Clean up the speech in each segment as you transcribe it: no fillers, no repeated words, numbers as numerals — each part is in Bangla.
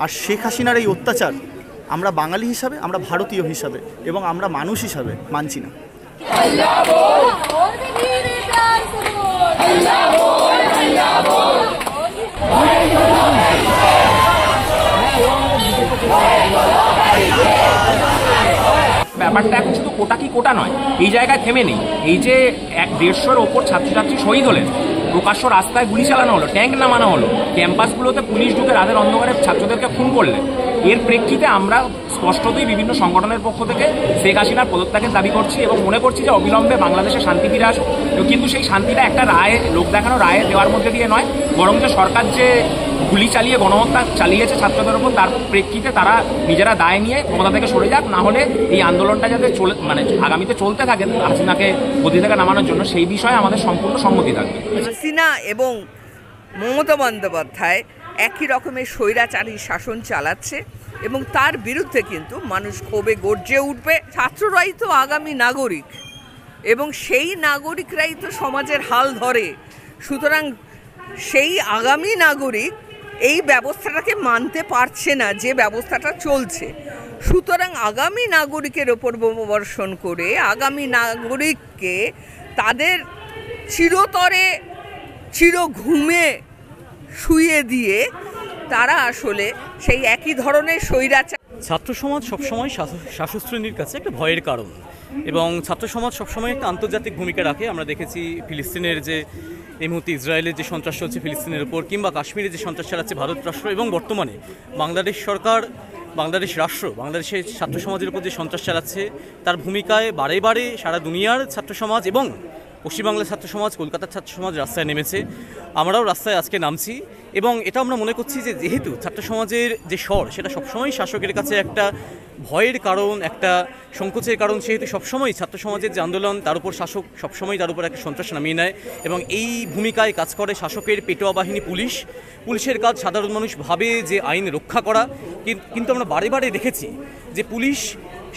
আর শেখ হাসিনার এই অত্যাচার আমরা বাঙালি হিসাবে, আমরা ভারতীয় হিসাবে এবং আমরা মানুষ হিসাবে মানছি না। ব্যাপারটা এখন শুধু কোটা কি কোটা নয়, এই জায়গায় থেমে নেই। এই যে 150-র ওপর ছাত্রছাত্রী শহীদ হলেন, প্রকাশ্য রাস্তায় গুলি চালানো হলো, ট্যাঙ্ক নামানো হলো, ক্যাম্পাসগুলোতে পুলিশ ঢুকে রাতের অন্ধকারে ছাত্রদেরকে খুন করলেন। এর প্রেক্ষিতে আমরা স্পষ্টতই বিভিন্ন সংগঠনের পক্ষ থেকে শেখ হাসিনার পদত্যাগের দাবি করছি এবং মনে করছি যে অবিলম্বে বাংলাদেশে শান্তি ফিরে আসুক। কিন্তু সেই শান্তিটা একটা রায়ে, লোক দেখানো রায়ে দেওয়ার মধ্যে দিয়ে নয়, বরং যে সরকার যে গুলি চালিয়ে গণহত্যা চালিয়েছে ছাত্রদের উপর, তার প্রেক্ষিতে তারা নিজেরা দায় নিয়ে ক্ষমতা থেকে সরে যাক। না হলে এই আন্দোলনটা যাতে আগামীতে চলতে থাকে হাসিনাকে গদি থেকে নামানোর জন্য, সেই বিষয়ে আমাদের সম্পূর্ণ সম্মতি থাকবে। হাসিনা এবং মমতা বন্দ্যোপাধ্যায় একই রকমের স্বৈরাচারী শাসন চালাচ্ছে এবং তার বিরুদ্ধে কিন্তু মানুষ ক্ষোভে গর্জে উঠবে। ছাত্ররাই তো আগামী নাগরিক এবং সেই নাগরিকরাই তো সমাজের হাল ধরে। সুতরাং সেই আগামী নাগরিক এই ব্যবস্থাটাকে মানতে পারছে না, যে ব্যবস্থাটা চলছে। সুতরাং আগামী নাগরিকের ওপর বোমাবর্ষণ করে আগামী নাগরিককে তাদের চিরতরে চির ঘুমে শুইয়ে দিয়ে তারা আসলে সেই একই ধরনের স্বৈরাচার। ছাত্র সমাজ সবসময় শাসক শ্রেণীর কাছে একটা ভয়ের কারণ এবং ছাত্র সমাজ সবসময় একটা আন্তর্জাতিক ভূমিকা রাখে। আমরা দেখেছি ফিলিস্তিনের যে এই মুহূর্তে ইসরায়েলের যে সন্ত্রাস চলছে ফিলিস্তিনের উপর, কিংবা কাশ্মীরে যে সন্ত্রাস চালাচ্ছে ভারত রাষ্ট্র, এবং বর্তমানে বাংলাদেশ সরকার, বাংলাদেশ রাষ্ট্র বাংলাদেশের ছাত্র সমাজের উপর যে সন্ত্রাস চালাচ্ছে, তার ভূমিকায় বারে বারে সারা দুনিয়ার ছাত্র সমাজ এবং পশ্চিমবাংলার ছাত্র সমাজ, কলকাতার ছাত্র সমাজ রাস্তায় নেমেছে। আমরাও রাস্তায় আজকে নামছি এবং এটা আমরা মনে করছি যে যেহেতু ছাত্র সমাজের যে স্বর সেটা সবসময় শাসকের কাছে একটা ভয়ের কারণ, একটা সংকোচের কারণ, সেহেতু সবসময় ছাত্র সমাজের যে আন্দোলন তার উপর শাসক সবসময় তার উপর একটা সন্ত্রাস নামিয়ে নেয় এবং এই ভূমিকায় কাজ করে শাসকের পেটোয়া বাহিনী পুলিশ। পুলিশের কাজ সাধারণ মানুষ ভাবে যে আইন রক্ষা করা, কিন্তু আমরা বারে বারে দেখেছি যে পুলিশ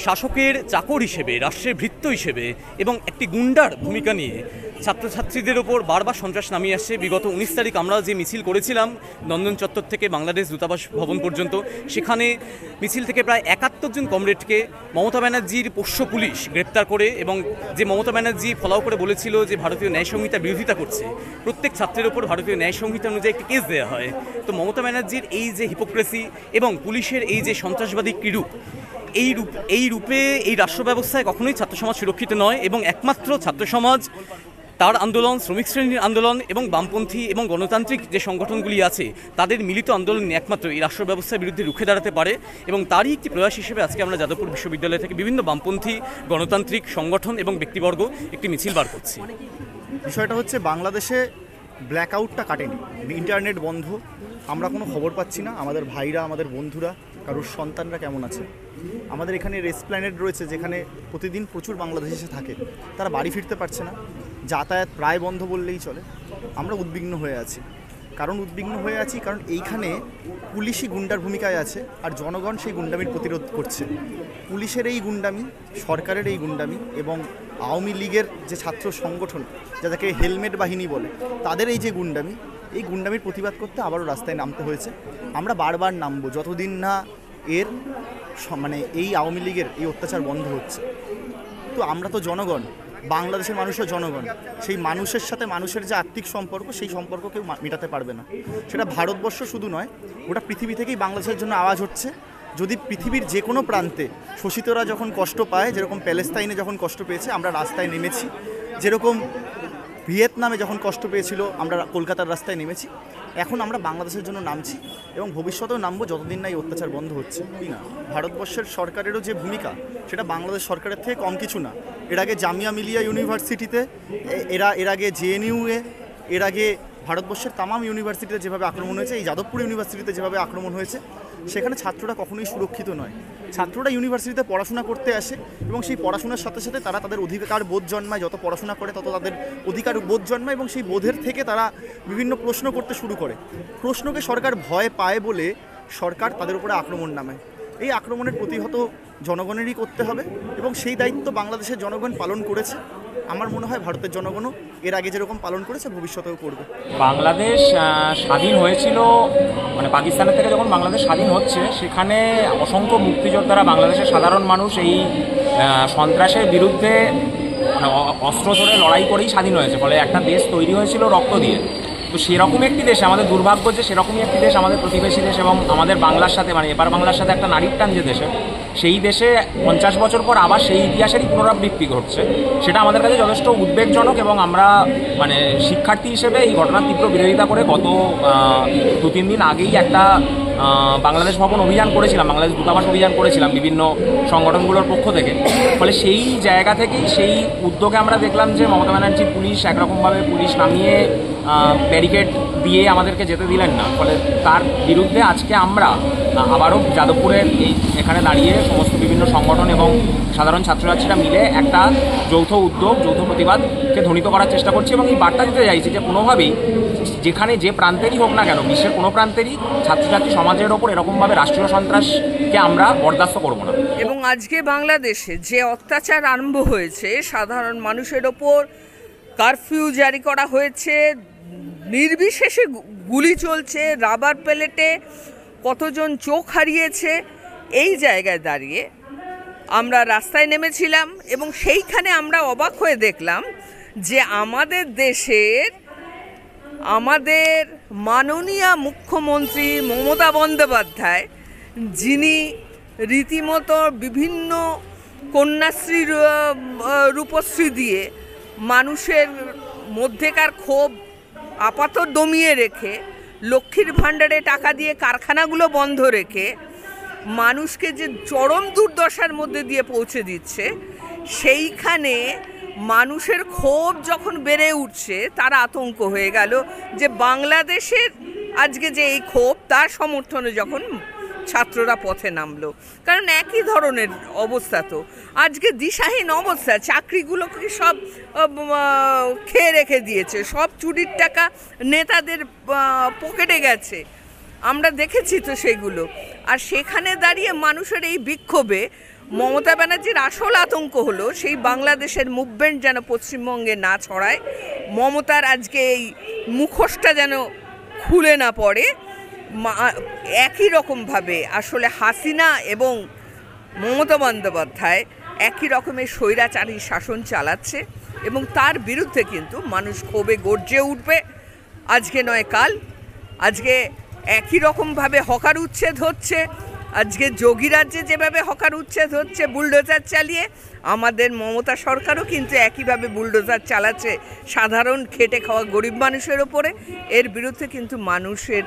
শাসকের চাকর হিসেবে, রাষ্ট্রের ভৃত্য হিসেবে এবং একটি গুন্ডার ভূমিকা নিয়ে ছাত্রছাত্রীদের ওপর বারবার সন্ত্রাস নামিয়ে আসছে। বিগত 19 তারিখ আমরা যে মিছিল করেছিলাম নন্দন চত্বর থেকে বাংলাদেশ দূতাবাস ভবন পর্যন্ত, সেখানে মিছিল থেকে প্রায় 71 জন কমরেডকে মমতা ব্যানার্জির পোষ্য পুলিশ গ্রেপ্তার করে, এবং যে মমতা ব্যানার্জি ফলাও করে বলেছিল যে ভারতীয় ন্যায় সংহিতার বিরোধিতা করছে, প্রত্যেক ছাত্রের ওপর ভারতীয় ন্যায় সংহিতা অনুযায়ী একটি কেস দেওয়া হয়। তো মমতা ব্যানার্জির এই যে হিপোক্রেসি এবং পুলিশের এই যে সন্ত্রাসবাদী ক্রীড়, এই রূপে এই রাষ্ট্র ব্যবস্থায় কখনোই ছাত্র সমাজ সুরক্ষিত নয় এবং একমাত্র ছাত্র সমাজ, তার আন্দোলন, শ্রমিক শ্রেণীর আন্দোলন এবং বামপন্থী এবং গণতান্ত্রিক যে সংগঠনগুলি আছে তাদের মিলিত আন্দোলন একমাত্র এই রাষ্ট্র ব্যবস্থার বিরুদ্ধে রুখে দাঁড়াতে পারে। এবং তারই একটি প্রয়াস হিসেবে আজকে আমরা যাদবপুর বিশ্ববিদ্যালয় থেকে বিভিন্ন বামপন্থী গণতান্ত্রিক সংগঠন এবং ব্যক্তিবর্গ একটি মিছিল বার করছি। বিষয়টা হচ্ছে বাংলাদেশে ব্ল্যাকআউটটা কাটেনি, ইন্টারনেট বন্ধ, আমরা কোনো খবর পাচ্ছি না আমাদের ভাইরা, আমাদের বন্ধুরা, কারোর সন্তানরা কেমন আছে। আমাদের এখানে এসপ্ল্যানেড রয়েছে যেখানে প্রতিদিন প্রচুর বাংলাদেশি এসে থাকে, তারা বাড়ি ফিরতে পারছে না, যাতায়াত প্রায় বন্ধ বললেই চলে। আমরা উদ্বিগ্ন হয়ে আছি। কারণ এইখানে পুলিশই গুন্ডার ভূমিকায় আছে আর জনগণ সেই গুন্ডামির প্রতিরোধ করছে। পুলিশের এই গুন্ডামি, সরকারের এই গুন্ডামি এবং আওয়ামী লীগের যে ছাত্র সংগঠন যাদেরকে হেলমেট বাহিনী বলে, তাদের এই যে গুন্ডামি, এই গুন্ডামির প্রতিবাদ করতে আবারও রাস্তায় নামতে হয়েছে। আমরা বারবার নামবো যতদিন না এর এই আওয়ামী লীগের এই অত্যাচার বন্ধ হচ্ছে। তো আমরা তো জনগণ, বাংলাদেশের মানুষও জনগণ, সেই মানুষের সাথে মানুষের যে আত্মিক সম্পর্ক, সেই সম্পর্ক কেউ মেটাতে পারবে না। সেটা ভারতবর্ষ শুধু নয়, গোটা পৃথিবী থেকেই বাংলাদেশের জন্য আওয়াজ হচ্ছে। যদি পৃথিবীর যে কোনো প্রান্তে শোষিতরা যখন কষ্ট পায়, যেরকম প্যালেস্তাইনে যখন কষ্ট পেয়েছে আমরা রাস্তায় নেমেছি, যেরকম ভিয়েতনামে যখন কষ্ট পেয়েছিল আমরা কলকাতার রাস্তায় নেমেছি, এখন আমরা বাংলাদেশের জন্য নামছি এবং ভবিষ্যতেও নামবো যতদিন না এই অত্যাচার বন্ধ হচ্ছে। না, ভারতবর্ষের সরকারেরও যে ভূমিকা সেটা বাংলাদেশ সরকারের থেকে কম কিছু না। এর আগে জামিয়া মিলিয়া ইউনিভার্সিটিতে, এর আগে জেএনইউয়ে, এর আগে ভারতবর্ষের তামাম ইউনিভার্সিটিতে যেভাবে আক্রমণ হয়েছে, এই যাদবপুর ইউনিভার্সিটিতে যেভাবে আক্রমণ হয়েছে, সেখানে ছাত্ররা কখনোই সুরক্ষিত নয়। ছাত্ররা ইউনিভার্সিটিতে পড়াশোনা করতে আসে এবং সেই পড়াশোনার সাথে সাথে তারা তাদের অধিকার বোধ জন্মায়। যত পড়াশোনা করে তত তাদের অধিকার বোধ জন্মায় এবং সেই বোধের থেকে তারা বিভিন্ন প্রশ্ন করতে শুরু করে। প্রশ্নকে সরকার ভয় পায় বলে সরকার তাদের উপরে আক্রমণ নামায়। এই আক্রমণের প্রতিহত জনগণেরই করতে হবে এবং সেই দায়িত্ব বাংলাদেশের জনগণ পালন করেছে। আমার মনে হয় ভারতের জনগণও এর আগে যেরকম পালন করেছে ভবিষ্যতেও করবে। বাংলাদেশ স্বাধীন হয়েছিল, মানে পাকিস্তানের থেকে যখন বাংলাদেশ স্বাধীন হচ্ছে, সেখানে অসংখ্য মুক্তিযোদ্ধারা, বাংলাদেশের সাধারণ মানুষ এই সন্ত্রাসের বিরুদ্ধে মানে অস্ত্র ধরে লড়াই করেই স্বাধীন হয়েছে। ফলে একটা দেশ তৈরি হয়েছিল রক্ত দিয়ে। তো সেরকম একটি দেশে আমাদের দুর্ভাগ্য যে সেরকমই একটি দেশ আমাদের প্রতিবেশী দেশ, এবং আমাদের বাংলার সাথে, মানে এবার বাংলার সাথে একটা নারীর টান যে দেশে, সেই দেশে 50 বছর পর আবার সেই ইতিহাসেরই পুনরাবৃত্তি ঘটছে। সেটা আমাদের কাছে যথেষ্ট উদ্বেগজনক, এবং আমরা মানে শিক্ষার্থী হিসেবে এই ঘটনার তীব্র বিরোধিতা করে গত 2-3 দিন আগেই একটা বাংলাদেশ ভবন অভিযান করেছিলাম, বাংলাদেশ দূতাবাস অভিযান করেছিলাম বিভিন্ন সংগঠনগুলোর পক্ষ থেকে। ফলে সেই জায়গা থেকেই, সেই উদ্যোগে আমরা দেখলাম যে মমতা ব্যানার্জির পুলিশ একরকমভাবে পুলিশ নামিয়ে ব্যারিকেড দিয়ে আমাদেরকে যেতে দিলেন না। ফলে তার বিরুদ্ধে আজকে আমরা আবারও যাদবপুরের এখানে দাঁড়িয়ে সমস্ত বিভিন্ন সংগঠন এবং সাধারণ ছাত্রছাত্রীরা মিলে একটা যৌথ উদ্যোগ, যৌথ প্রতিবাদকে ধ্বনিত করার চেষ্টা করছি, এবং এই বার্তা দিতে চাইছি যে কোনোভাবেই যেখানে যে প্রান্তেরই হোক না কেন, বিশ্বের কোনো প্রান্তেরই ছাত্রছাত্রী সমাজের ওপর এরকমভাবে রাষ্ট্রীয় সন্ত্রাসকে আমরা বরদাস্ত করব না। এবং আজকে বাংলাদেশে যে অত্যাচার আরম্ভ হয়েছে, সাধারণ মানুষের ওপর কারফিউ জারি করা হয়েছে, নির্বিশেষে গুলি চলছে, রাবার পেলেটে কতজন চোখ হারিয়েছে, এই জায়গায় দাঁড়িয়ে আমরা রাস্তায় নেমেছিলাম। এবং সেইখানে আমরা অবাক হয়ে দেখলাম যে আমাদের দেশের, আমাদের মাননীয় মুখ্যমন্ত্রী মমতা বন্দ্যোপাধ্যায়, যিনি রীতিমতো বিভিন্ন কন্যাশ্রী, রূপশ্রী দিয়ে মানুষের মধ্যেকার ক্ষোভ আপাতত দমিয়ে রেখে, লক্ষ্মীর ভাণ্ডারে টাকা দিয়ে কারখানাগুলো বন্ধ রেখে মানুষকে যে চরম দুর্দশার মধ্যে দিয়ে পৌঁছে দিচ্ছে, সেইখানে মানুষের ক্ষোভ যখন বেড়ে উঠছে, তার আতঙ্ক হয়ে গেল যে বাংলাদেশের আজকে যে এই ক্ষোভ, তার সমর্থনে যখন ছাত্ররা পথে নামলো। কারণ একই ধরনের অবস্থা, তো আজকে দিশাহীন অবস্থা, চাকরিগুলোকে সব খেয়ে রেখে দিয়েছে, সব চুরির টাকা নেতাদের পকেটে গেছে, আমরা দেখেছি তো সেগুলো। আর সেখানে দাঁড়িয়ে মানুষের এই বিক্ষোভে মমতা ব্যানার্জির আসল আতঙ্ক হলো সেই বাংলাদেশের মুভমেন্ট যেন পশ্চিমবঙ্গে না ছড়ায়, মমতার আজকে এই মুখোশটা যেন খুলে না পড়ে। একই রকমভাবে আসলে হাসিনা এবং মমতা বন্দ্যোপাধ্যায় একই রকমের স্বৈরাচারী শাসন চালাচ্ছে, এবং তার বিরুদ্ধে কিন্তু মানুষ ক্ষোভে গর্জে উঠবে। আজকে নয় কাল, আজকে একই রকমভাবে হকার উচ্ছেদ হচ্ছে। আজকে যোগী রাজ্যে যেভাবে হকার উচ্ছেদ হচ্ছে বুলডোজার চালিয়ে, আমাদের মমতা সরকারও কিন্তু একইভাবে বুলডোজার চালাচ্ছে সাধারণ খেটে খাওয়া গরিব মানুষের ওপরে। এর বিরুদ্ধে কিন্তু মানুষের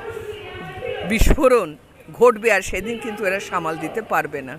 বিস্ফোরণ ঘটবে, আর সেদিন কিন্তু এরা সামাল দিতে পারবে না।